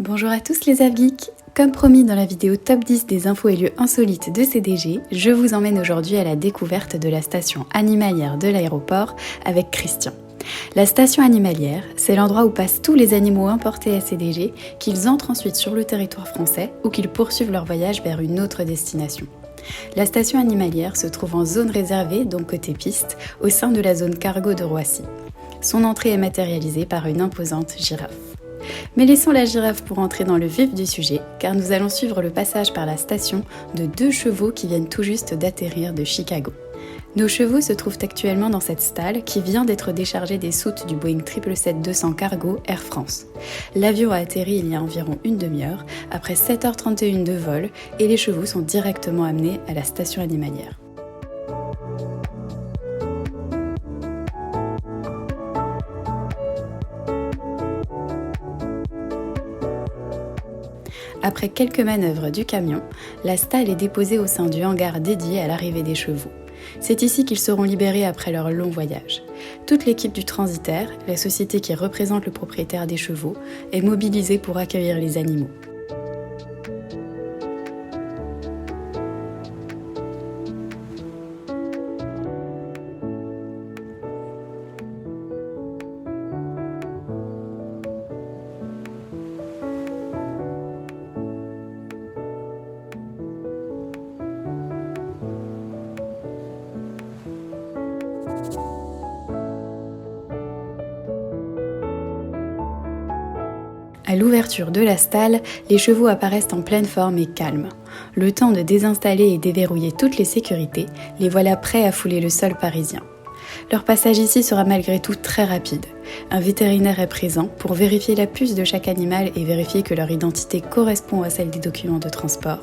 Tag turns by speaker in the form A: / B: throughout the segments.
A: Bonjour à tous les Avgeeks. Comme promis dans la vidéo top 10 des infos et lieux insolites de CDG, je vous emmène aujourd'hui à la découverte de la station animalière de l'aéroport avec Christian. La station animalière, c'est l'endroit où passent tous les animaux importés à CDG, qu'ils entrent ensuite sur le territoire français ou qu'ils poursuivent leur voyage vers une autre destination. La station animalière se trouve en zone réservée, donc côté piste, au sein de la zone cargo de Roissy. Son entrée est matérialisée par une imposante girafe. Mais laissons la girafe pour entrer dans le vif du sujet, car nous allons suivre le passage par la station de 2 chevaux qui viennent tout juste d'atterrir de Chicago. Nos chevaux se trouvent actuellement dans cette stalle qui vient d'être déchargée des soutes du Boeing 777-200 Cargo Air France. L'avion a atterri il y a environ une demi-heure, après 7h31 de vol, et les chevaux sont directement amenés à la station animalière. Après quelques manœuvres du camion, la stalle est déposée au sein du hangar dédié à l'arrivée des chevaux. C'est ici qu'ils seront libérés après leur long voyage. Toute l'équipe du transitaire, la société qui représente le propriétaire des chevaux, est mobilisée pour accueillir les animaux. À l'ouverture de la stalle, les chevaux apparaissent en pleine forme et calmes. Le temps de désinstaller et déverrouiller toutes les sécurités, les voilà prêts à fouler le sol parisien. Leur passage ici sera malgré tout très rapide. Un vétérinaire est présent pour vérifier la puce de chaque animal et vérifier que leur identité correspond à celle des documents de transport.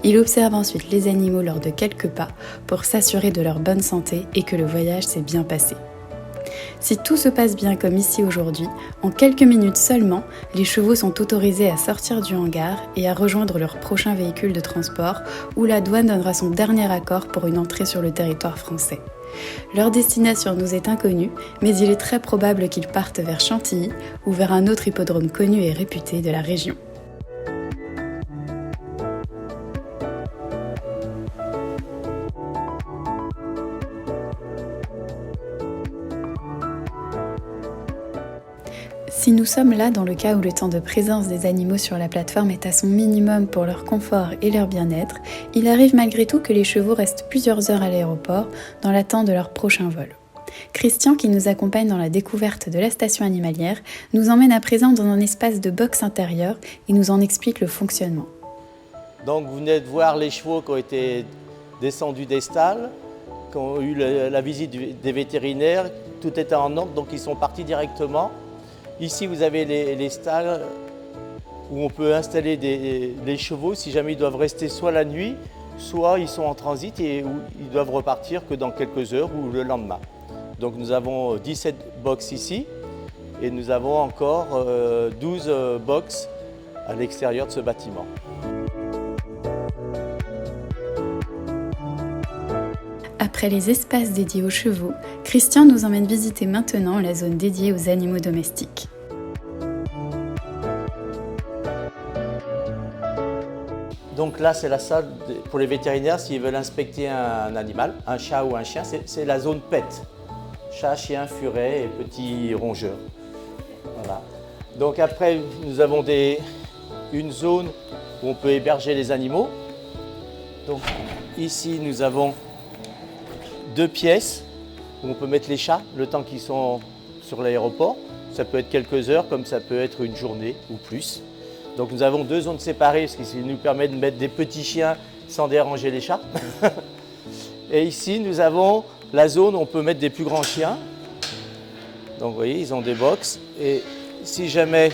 A: Il observe ensuite les animaux lors de quelques pas pour s'assurer de leur bonne santé et que le voyage s'est bien passé. Si tout se passe bien comme ici aujourd'hui, en quelques minutes seulement, les chevaux sont autorisés à sortir du hangar et à rejoindre leur prochain véhicule de transport où la douane donnera son dernier accord pour une entrée sur le territoire français. Leur destination nous est inconnue, mais il est très probable qu'ils partent vers Chantilly ou vers un autre hippodrome connu et réputé de la région. Si nous sommes là dans le cas où le temps de présence des animaux sur la plateforme est à son minimum pour leur confort et leur bien-être, il arrive malgré tout que les chevaux restent plusieurs heures à l'aéroport dans l'attente de leur prochain vol. Christian, qui nous accompagne dans la découverte de la station animalière, nous emmène à présent dans un espace de box intérieur et nous en explique le fonctionnement.
B: Donc vous venez de voir les chevaux qui ont été descendus des stalles, qui ont eu la visite des vétérinaires, tout était en ordre, donc ils sont partis directement. Ici, vous avez les stalles où on peut installer les chevaux si jamais ils doivent rester soit la nuit, soit ils sont en transit et où ils doivent repartir que dans quelques heures ou le lendemain. Donc nous avons 17 box ici et nous avons encore 12 box à l'extérieur de ce bâtiment.
A: Après les espaces dédiés aux chevaux, Christian nous emmène visiter maintenant la zone dédiée aux animaux domestiques.
B: Donc là, c'est la salle pour les vétérinaires s'ils veulent inspecter un animal, un chat ou un chien, c'est la zone pet. Chat, chien, furet et petits rongeurs. Voilà. Donc après, nous avons une zone où on peut héberger les animaux. Donc ici, nous avons 2 pièces où on peut mettre les chats le temps qu'ils sont sur l'aéroport. Ça peut être quelques heures comme ça peut être une journée ou plus. Donc nous avons 2 zones séparées ce qui nous permet de mettre des petits chiens sans déranger les chats. Et ici nous avons la zone où on peut mettre des plus grands chiens. Donc vous voyez, ils ont des box. Et si jamais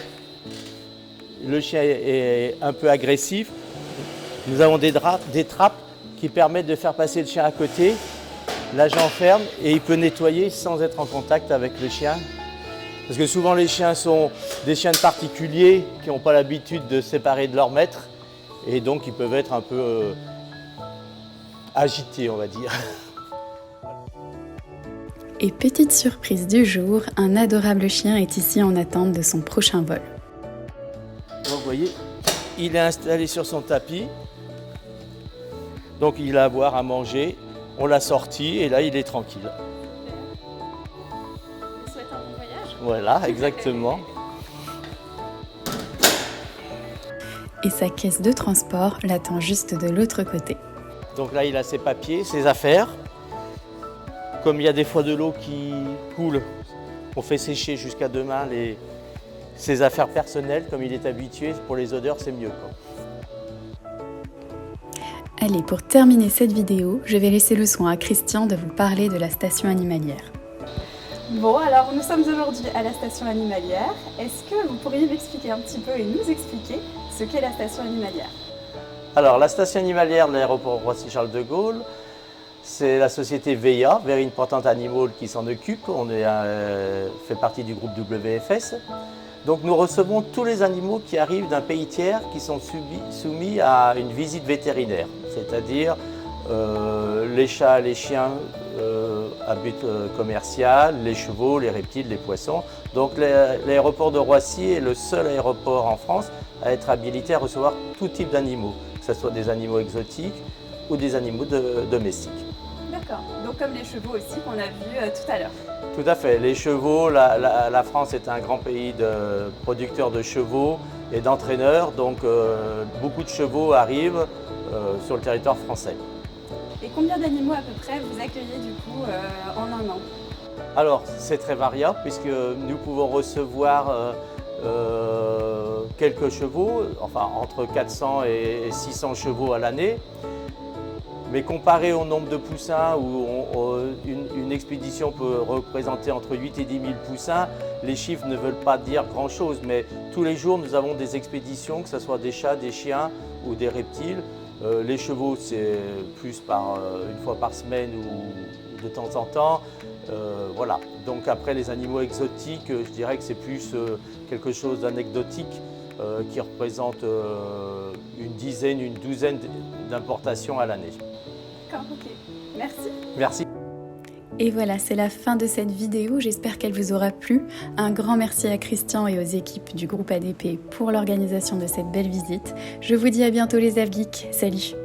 B: le chien est un peu agressif, nous avons des trappes qui permettent de faire passer le chien à côté. L'agent ferme et il peut nettoyer sans être en contact avec le chien. Parce que souvent les chiens sont des chiens de particuliers qui n'ont pas l'habitude de se séparer de leur maître. Et donc ils peuvent être un peu agités, on va dire.
A: Et petite surprise du jour, un adorable chien est ici en attente de son prochain vol.
B: Donc vous voyez, il est installé sur son tapis. Donc il a à boire, à manger. On l'a sorti et là il est tranquille.
A: On souhaite un bon voyage.
B: Voilà, exactement.
A: Et sa caisse de transport l'attend juste de l'autre côté.
B: Donc là il a ses papiers, ses affaires. Comme il y a des fois de l'eau qui coule, on fait sécher jusqu'à demain ses affaires personnelles, comme il est habitué. Pour les odeurs, c'est mieux, quoi.
A: Allez, pour terminer cette vidéo, je vais laisser le soin à Christian de vous parler de la station animalière.
C: Bon, alors nous sommes aujourd'hui à la station animalière. Est-ce que vous pourriez m'expliquer un petit peu et nous expliquer ce qu'est la station animalière?
B: Alors, la station animalière de l'aéroport Roissy-Charles de Gaulle, c'est la société VIA, Very Important Animal, qui s'en occupe. On fait partie du groupe WFS. Donc nous recevons tous les animaux qui arrivent d'un pays tiers qui sont soumis à une visite vétérinaire, c'est-à-dire les chats, les chiens à but commercial, les chevaux, les reptiles, les poissons. Donc l'aéroport de Roissy est le seul aéroport en France à être habilité à recevoir tout type d'animaux, que ce soit des animaux exotiques ou des animaux domestiques.
C: D'accord, donc comme les chevaux aussi qu'on a vu tout à l'heure.
B: Tout à fait. Les chevaux, la France est un grand pays de producteurs de chevaux et d'entraîneurs, donc beaucoup de chevaux arrivent sur le territoire français.
C: Et combien d'animaux à peu près vous accueillez du coup en un an?
B: Alors c'est très variable puisque nous pouvons recevoir quelques chevaux, enfin entre 400 et 600 chevaux à l'année. Mais comparé au nombre de poussins, où une expédition peut représenter entre 8 et 10 000 poussins, les chiffres ne veulent pas dire grand-chose. Mais tous les jours, nous avons des expéditions, que ce soit des chats, des chiens ou des reptiles. Les chevaux, c'est plus une fois par semaine ou de temps en temps. Voilà. Donc après, les animaux exotiques, je dirais que c'est plus quelque chose d'anecdotique qui représente une dizaine, une douzaine d'importations à l'année.
C: D'accord, ok. Merci.
B: Merci.
A: Et voilà, c'est la fin de cette vidéo, j'espère qu'elle vous aura plu. Un grand merci à Christian et aux équipes du groupe ADP pour l'organisation de cette belle visite. Je vous dis à bientôt les Avgeeks, salut!